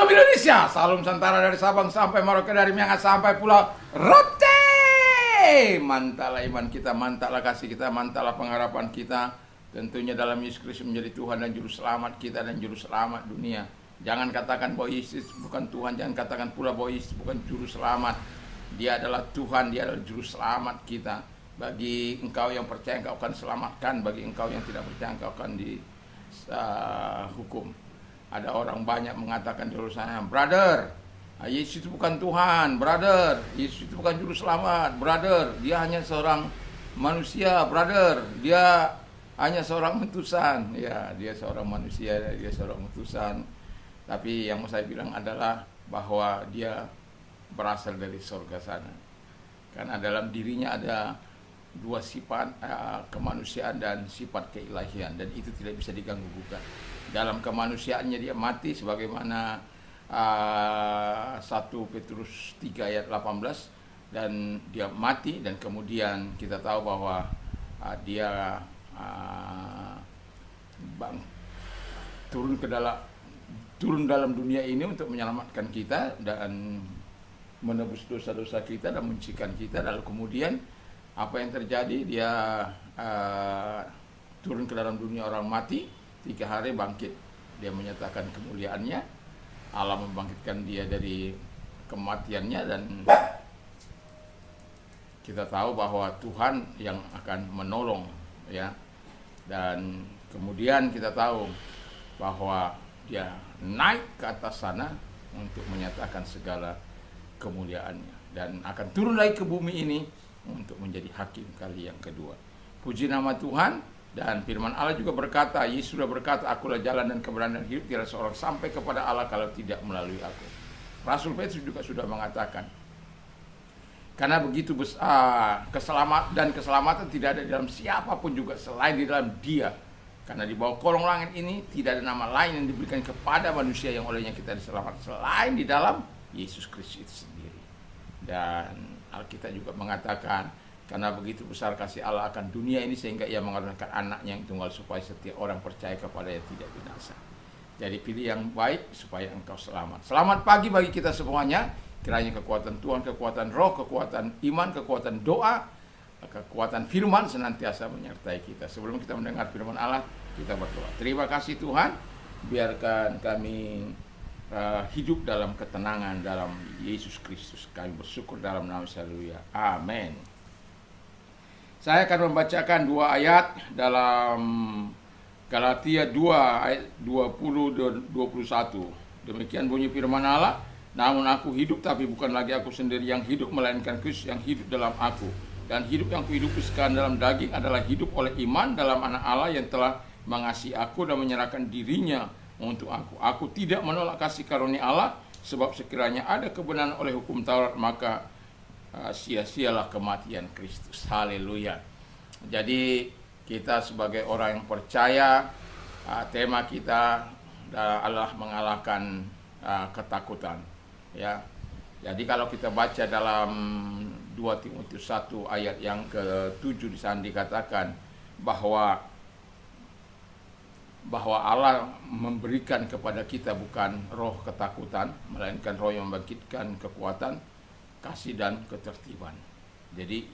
Salam Indonesia, salam Nusantara dari Sabang sampai Merauke, dari Miangas sampai Pulau Rote. Mantaplah iman kita, mantaplah kasih kita, mantaplah pengharapan kita. Tentunya dalam Yesus Kristus menjadi Tuhan dan Juru Selamat kita dan Juru Selamat dunia. Jangan katakan bahwa Yesus bukan Tuhan, jangan katakan pula bahwa Yesus bukan Juru Selamat. Dia adalah Tuhan, Dia adalah Juru Selamat kita. Bagi engkau yang percaya, engkau akan selamatkan. Bagi engkau yang tidak percaya, engkau akan dihukum. Ada orang banyak mengatakan di luar sana, brother, Yesus itu bukan Tuhan, brother, Yesus itu bukan Juru Selamat, brother, Dia hanya seorang manusia, brother, Dia hanya seorang utusan. Ya, Dia seorang manusia, Dia seorang utusan. Tapi yang mau saya bilang adalah bahwa Dia berasal dari surga sana. Karena dalam dirinya ada dua sifat, kemanusiaan dan sifat keilahian, dan itu tidak bisa diganggu gugat. Dalam kemanusiaannya Dia mati sebagaimana 1 Petrus 3 ayat 18, dan Dia mati, dan kemudian kita tahu bahwa Dia turun dalam dunia ini untuk menyelamatkan kita dan menebus dosa-dosa kita dan menyucikan kita. Lalu kemudian apa yang terjadi? Dia turun ke dalam dunia orang mati, 3 hari bangkit. Dia menyatakan kemuliaannya. Allah membangkitkan Dia dari kematiannya, dan kita tahu bahwa Tuhan yang akan menolong, ya. Dan kemudian kita tahu bahwa Dia naik ke atas sana untuk menyatakan segala kemuliaannya, dan akan turun lagi ke bumi ini untuk menjadi hakim kali yang kedua. Puji nama Tuhan. Dan firman Allah juga berkata, Yesus sudah berkata, akulah jalan dan kebenaran dan hidup, tidak seorang sampai kepada Allah kalau tidak melalui aku. Rasul Petrus juga sudah mengatakan, karena begitu besar keselamatan tidak ada di dalam siapapun juga selain di dalam Dia. Karena di bawah kolong langit ini tidak ada nama lain yang diberikan kepada manusia yang olehnya kita diselamatkan selain di dalam Yesus Kristus itu sendiri. Dan Alkitab juga mengatakan, karena begitu besar kasih Allah akan dunia ini sehingga Ia mengaruniakan anaknya yang tunggal supaya setiap orang percaya kepada-Nya tidak binasa. Jadi pilih yang baik supaya engkau selamat. Selamat pagi bagi kita semuanya. Kiranya kekuatan Tuhan, kekuatan roh, kekuatan iman, kekuatan doa, kekuatan firman senantiasa menyertai kita. Sebelum kita mendengar firman Allah, kita berdoa. Terima kasih Tuhan, biarkan kami hidup dalam ketenangan dalam Yesus Kristus. Kami bersyukur dalam nama Haleluya. Amin. Saya akan membacakan 2 ayat dalam Galatia 2 ayat 20 dan 21. Demikian bunyi firman Allah, namun aku hidup tapi bukan lagi aku sendiri yang hidup, melainkan Kristus yang hidup dalam aku. Dan hidup yang kuhidupi sekarang dalam daging adalah hidup oleh iman dalam Anak Allah yang telah mengasihi aku dan menyerahkan dirinya untuk aku. Aku tidak menolak kasih karunia Allah, sebab sekiranya ada kebenaran oleh hukum Taurat, maka sia-sialah kematian Kristus. Haleluya. Jadi kita sebagai orang yang percaya, tema kita adalah mengalahkan ketakutan, ya. Jadi kalau kita baca dalam 2 Timotius 1 ayat yang ke-7 di sana dikatakan bahwa Allah memberikan kepada kita bukan roh ketakutan, melainkan roh yang membangkitkan kekuatan, kasih dan ketertiban. Jadi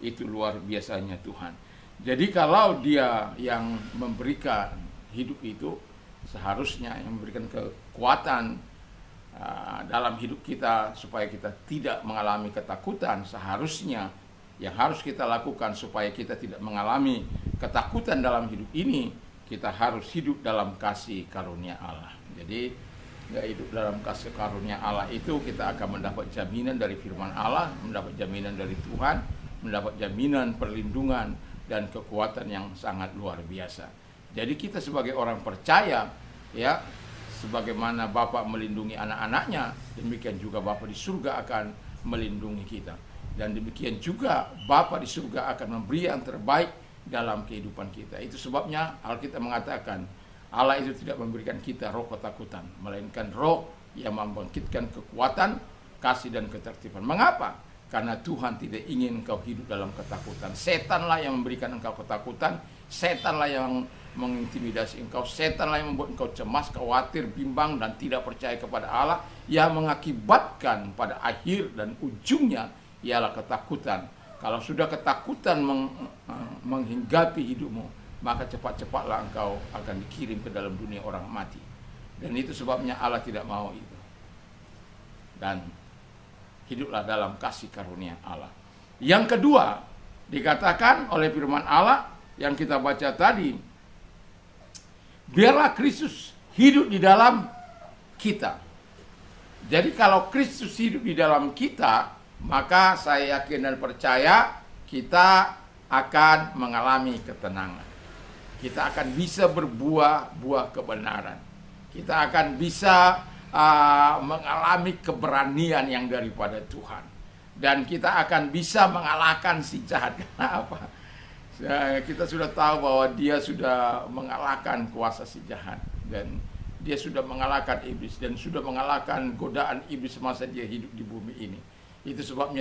itu luar biasanya Tuhan. Jadi kalau Dia yang memberikan hidup itu, seharusnya yang memberikan kekuatan dalam hidup kita supaya kita tidak mengalami ketakutan. Seharusnya yang harus kita lakukan supaya kita tidak mengalami ketakutan dalam hidup ini, kita harus hidup dalam kasih karunia Allah. Jadi hidup dalam kasih karunia Allah itu kita akan mendapat jaminan dari firman Allah, mendapat jaminan dari Tuhan, mendapat jaminan perlindungan dan kekuatan yang sangat luar biasa. Jadi kita sebagai orang percaya, ya, sebagaimana Bapa melindungi anak-anaknya, demikian juga Bapa di surga akan melindungi kita. Dan demikian juga Bapa di surga akan memberi yang terbaik dalam kehidupan kita. Itu sebabnya Alkitab mengatakan Allah itu tidak memberikan kita roh ketakutan, melainkan roh yang membangkitkan kekuatan, kasih dan ketertiban. Mengapa? Karena Tuhan tidak ingin engkau hidup dalam ketakutan. Setanlah yang memberikan engkau ketakutan, Setanlah yang mengintimidasi engkau, setanlah yang membuat engkau cemas, khawatir, bimbang, dan tidak percaya kepada Allah, yang mengakibatkan pada akhir dan ujungnya ialah ketakutan. Kalau sudah ketakutan menghinggapi hidupmu, maka cepat-cepatlah engkau akan dikirim ke dalam dunia orang mati. Dan itu sebabnya Allah tidak mau itu. Dan hiduplah dalam kasih karunia Allah. Yang kedua, dikatakan oleh firman Allah yang kita baca tadi, biarlah Kristus hidup di dalam kita. Jadi kalau Kristus hidup di dalam kita, maka saya yakin dan percaya kita akan mengalami ketenangan. Kita akan bisa berbuah-buah kebenaran. Kita akan bisa mengalami keberanian yang daripada Tuhan. Dan kita akan bisa mengalahkan si jahat. Kenapa? Kita sudah tahu bahwa dia sudah mengalahkan kuasa si jahat. Dan dia sudah mengalahkan iblis. Dan sudah mengalahkan godaan iblis semasa dia hidup di bumi ini. Itu sebabnya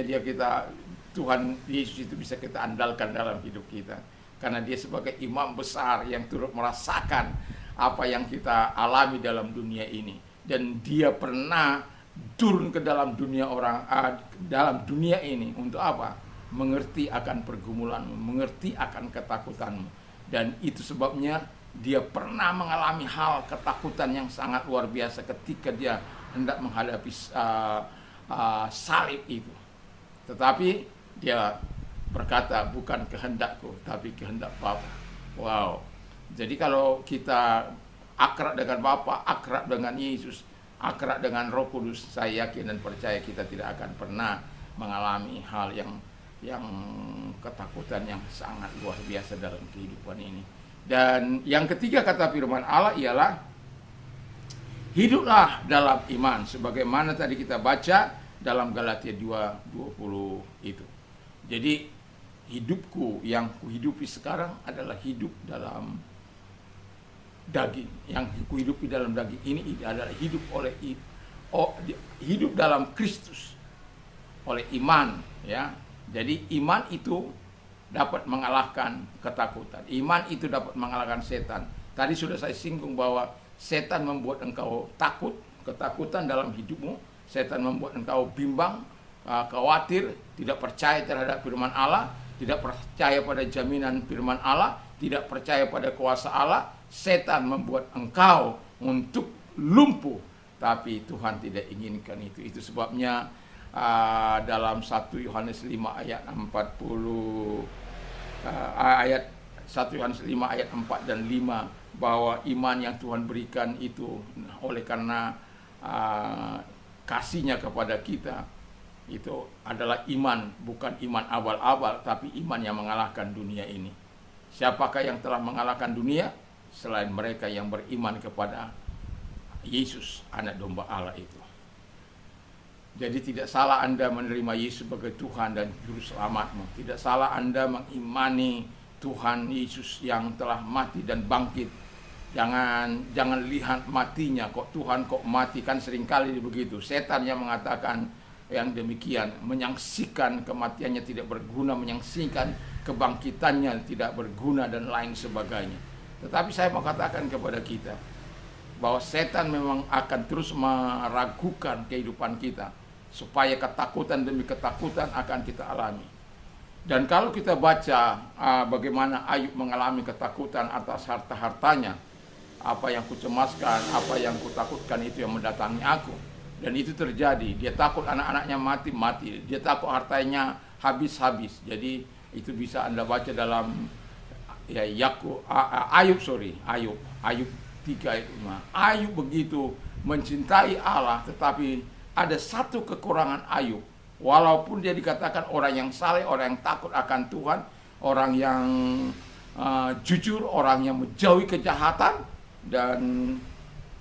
Tuhan Yesus itu bisa kita andalkan dalam hidup kita. Karena dia sebagai imam besar yang turut merasakan apa yang kita alami dalam dunia ini. Dan dia pernah turun ke dalam dunia dalam dunia ini untuk apa? Mengerti akan pergumulanmu, mengerti akan ketakutanmu. Dan itu sebabnya dia pernah mengalami hal ketakutan yang sangat luar biasa ketika dia hendak menghadapi salib itu. Tetapi dia berkata, bukan kehendakku, tapi kehendak Bapa. Wow. Jadi kalau kita akrab dengan Bapa, akrab dengan Yesus, akrab dengan Roh Kudus, saya yakin dan percaya kita tidak akan pernah mengalami hal yang ketakutan yang sangat luar biasa dalam kehidupan ini. Dan yang ketiga kata firman Allah ialah hiduplah dalam iman, sebagaimana tadi kita baca dalam Galatia 2:20 itu. Jadi hidupku yang kuhidupi sekarang adalah hidup dalam daging. Yang kuhidupi dalam daging ini adalah hidup dalam Kristus oleh iman, ya. Jadi iman itu dapat mengalahkan ketakutan. Iman itu dapat mengalahkan setan. Tadi sudah saya singgung bahwa setan membuat engkau takut, ketakutan dalam hidupmu. Setan membuat engkau bimbang, khawatir, tidak percaya terhadap firman Allah, tidak percaya pada jaminan firman Allah, tidak percaya pada kuasa Allah. Setan membuat engkau untuk lumpuh, tapi Tuhan tidak inginkan itu. Itu sebabnya dalam 1 Yohanes 5 ayat 40 ayat 1 Yohanes 5 ayat 4 dan 5 bahwa iman yang Tuhan berikan itu oleh karena kasihnya kepada kita, itu adalah iman, bukan iman abal-abal, tapi iman yang mengalahkan dunia ini. Siapakah yang telah mengalahkan dunia selain mereka yang beriman kepada Yesus, anak domba Allah itu. Jadi tidak salah Anda menerima Yesus sebagai Tuhan dan Juru Selamatmu. Tidak salah Anda mengimani Tuhan Yesus yang telah mati dan bangkit. Jangan lihat matinya, kok Tuhan kok mati, kan seringkali begitu. Setan yang mengatakan yang demikian, menyaksikan kematiannya tidak berguna, menyaksikan kebangkitannya tidak berguna dan lain sebagainya. Tetapi saya mau katakan kepada kita bahwa setan memang akan terus meragukan kehidupan kita supaya ketakutan demi ketakutan akan kita alami. Dan kalau kita baca bagaimana Ayub mengalami ketakutan atas harta-hartanya, apa yang kucemaskan, apa yang kutakutkan itu yang mendatangi aku. Dan itu terjadi. Dia takut anak-anaknya mati. Dia takut hartanya habis-habis. Jadi itu bisa Anda baca dalam Ayub 3 itu. Ayub begitu mencintai Allah, tetapi ada satu kekurangan Ayub. Walaupun dia dikatakan orang yang saleh, orang yang takut akan Tuhan, orang yang jujur, orang yang menjauhi kejahatan, dan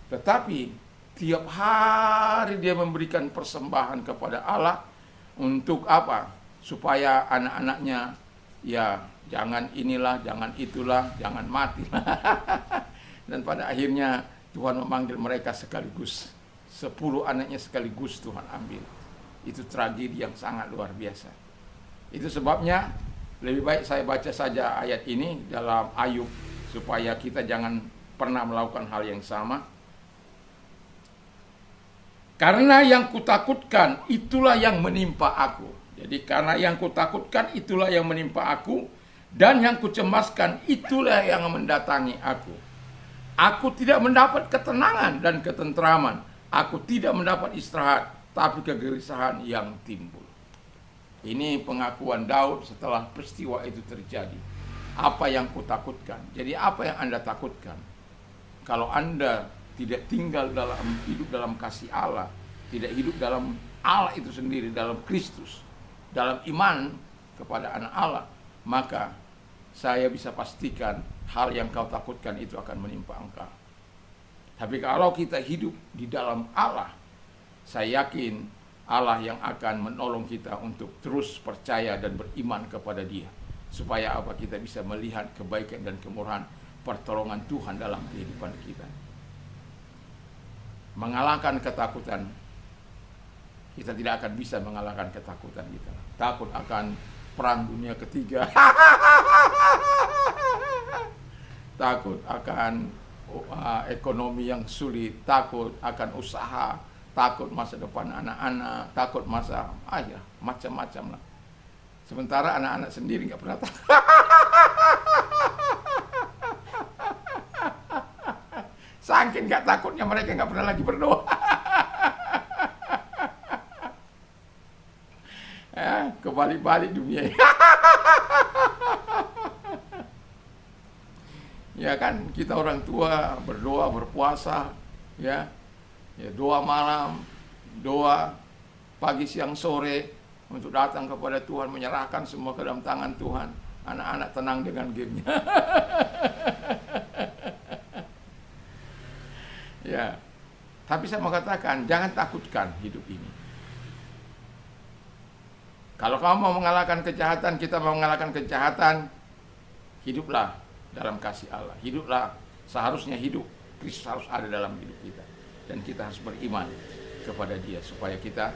tetapi tiap hari dia memberikan persembahan kepada Allah untuk apa? Supaya anak-anaknya ya jangan inilah, jangan itulah, jangan mati. Dan pada akhirnya Tuhan memanggil mereka sekaligus. 10 anaknya sekaligus Tuhan ambil. Itu tragedi yang sangat luar biasa. Itu sebabnya Lebih baik saya baca saja ayat ini dalam Ayub supaya kita jangan pernah melakukan hal yang sama. Karena yang kutakutkan itulah yang menimpa aku. Jadi karena yang kutakutkan itulah yang menimpa aku, dan yang kucemaskan itulah yang mendatangi aku. Aku tidak mendapat ketenangan dan ketentraman. Aku tidak mendapat istirahat, tapi kegelisahan yang timbul. Ini pengakuan Daud setelah peristiwa itu terjadi. Apa yang kutakutkan? Jadi apa yang Anda takutkan? Kalau Anda tidak tinggal hidup dalam kasih Allah, tidak hidup dalam Allah itu sendiri, dalam Kristus, dalam iman kepada anak Allah, maka saya bisa pastikan hal yang kau takutkan itu akan menimpa engkau. Tapi kalau kita hidup di dalam Allah, saya yakin Allah yang akan menolong kita untuk terus percaya dan beriman kepada Dia. Supaya apa? Kita bisa melihat kebaikan dan kemurahan pertolongan Tuhan dalam kehidupan kita. Mengalahkan ketakutan, kita tidak akan bisa mengalahkan ketakutan kita. Takut akan perang dunia ketiga, takut akan ekonomi yang sulit, takut akan usaha, takut masa depan anak-anak, takut masa macam-macam lah. Sementara anak-anak sendiri nggak pernah takut. Saking nggak takutnya mereka nggak pernah lagi berdoa. Kebalik-balik dunia. Ya kan, kita orang tua berdoa, berpuasa, ya doa malam, doa pagi, siang, sore untuk datang kepada Tuhan, menyerahkan semua ke dalam tangan Tuhan. Anak-anak tenang dengan gamenya. Ya, tapi saya mau katakan, jangan takutkan hidup ini. Kalau kamu mau mengalahkan kejahatan, kita mau mengalahkan kejahatan, hiduplah dalam kasih Allah. Hiduplah, seharusnya hidup. Kristus harus ada dalam hidup kita. Dan kita harus beriman kepada Dia supaya kita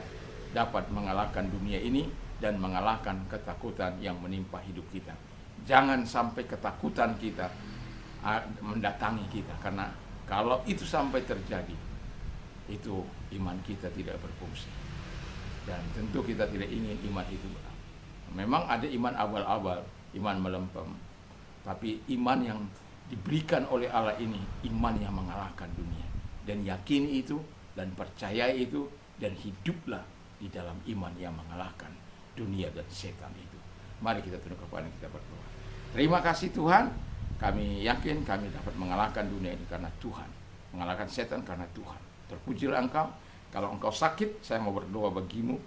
dapat mengalahkan dunia ini dan mengalahkan ketakutan yang menimpa hidup kita. Jangan sampai ketakutan kita mendatangi kita, karena kalau itu sampai terjadi, itu iman kita tidak berfungsi. Dan tentu kita tidak ingin iman itu. Memang ada iman abal-abal, iman melempem. Tapi iman yang diberikan oleh Allah ini, iman yang mengalahkan dunia. Dan yakini itu, dan percaya itu, dan hiduplah di dalam iman yang mengalahkan dunia dan setan itu. Mari kita tunduk kepala kita berdoa. Terima kasih Tuhan, kami yakin kami dapat mengalahkan dunia ini karena Tuhan, mengalahkan setan karena Tuhan. Terpujilah Engkau. Kalau engkau sakit, saya mau berdoa bagimu,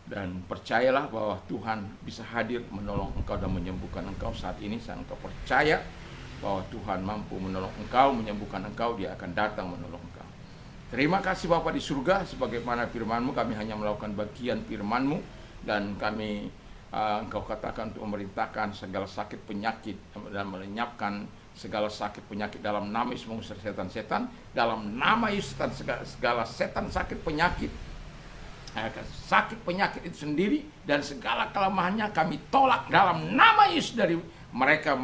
dan percayalah bahwa Tuhan bisa hadir menolong engkau dan menyembuhkan engkau saat ini. Saya engkau percaya bahwa Tuhan mampu menolong engkau, menyembuhkan engkau, Dia akan datang menolong engkau. Terima kasih Bapa di surga, sebagaimana firman-Mu, kami hanya melakukan bagian firman-Mu, dan kami engkau katakan untuk memerintahkan segala sakit penyakit dan melenyapkan segala sakit penyakit dalam nama Yesus, mengusir setan-setan dalam nama Yesus. Segala setan sakit penyakit itu sendiri dan segala kelemahannya kami tolak dalam nama Yesus dari mereka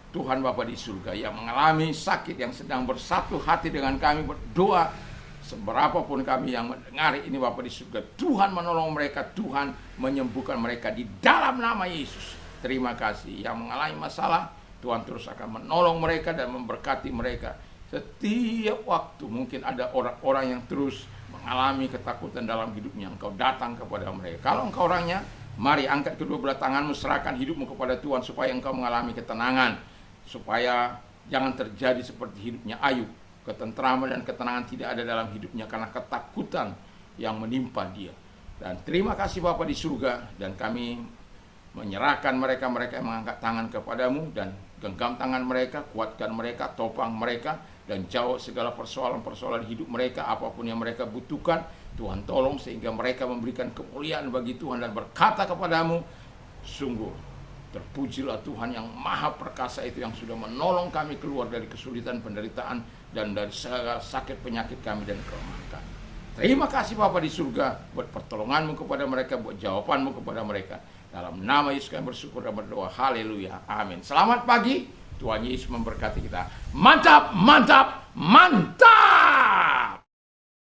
Tuhan Bapa di surga yang mengalami sakit, yang sedang bersatu hati dengan kami berdoa. Seberapapun kami yang mendengar ini Bapa di surga, Tuhan menolong mereka, Tuhan menyembuhkan mereka di dalam nama Yesus. Terima kasih. Yang mengalami masalah, Tuhan terus akan menolong mereka dan memberkati mereka. Setiap waktu mungkin ada orang-orang yang terus mengalami ketakutan dalam hidupnya, engkau datang kepada mereka. Kalau engkau orangnya, mari angkat kedua belah tanganmu, serahkan hidupmu kepada Tuhan supaya engkau mengalami ketenangan, supaya jangan terjadi seperti hidupnya Ayub. Ketentraman dan ketenangan tidak ada dalam hidupnya karena ketakutan yang menimpa dia. Dan terima kasih Bapa di surga, dan kami menyerahkan mereka yang mengangkat tangan kepadamu, dan genggam tangan mereka, kuatkan mereka, topang mereka, dan jauh segala persoalan-persoalan hidup mereka, apapun yang mereka butuhkan. Tuhan tolong sehingga mereka memberikan kemuliaan bagi Tuhan dan berkata kepadamu, sungguh terpujilah Tuhan yang maha perkasa itu, yang sudah menolong kami keluar dari kesulitan, penderitaan, dan dari segala sakit penyakit kami dan kelemahan kami. Terima kasih Bapa di surga buat pertolonganmu kepada mereka, buat jawabanmu kepada mereka. Dalam nama Yesus kami bersyukur dan berdoa. Haleluya. Amin. Selamat pagi. Tuhan Yesus memberkati kita. Mantap, mantap, mantap.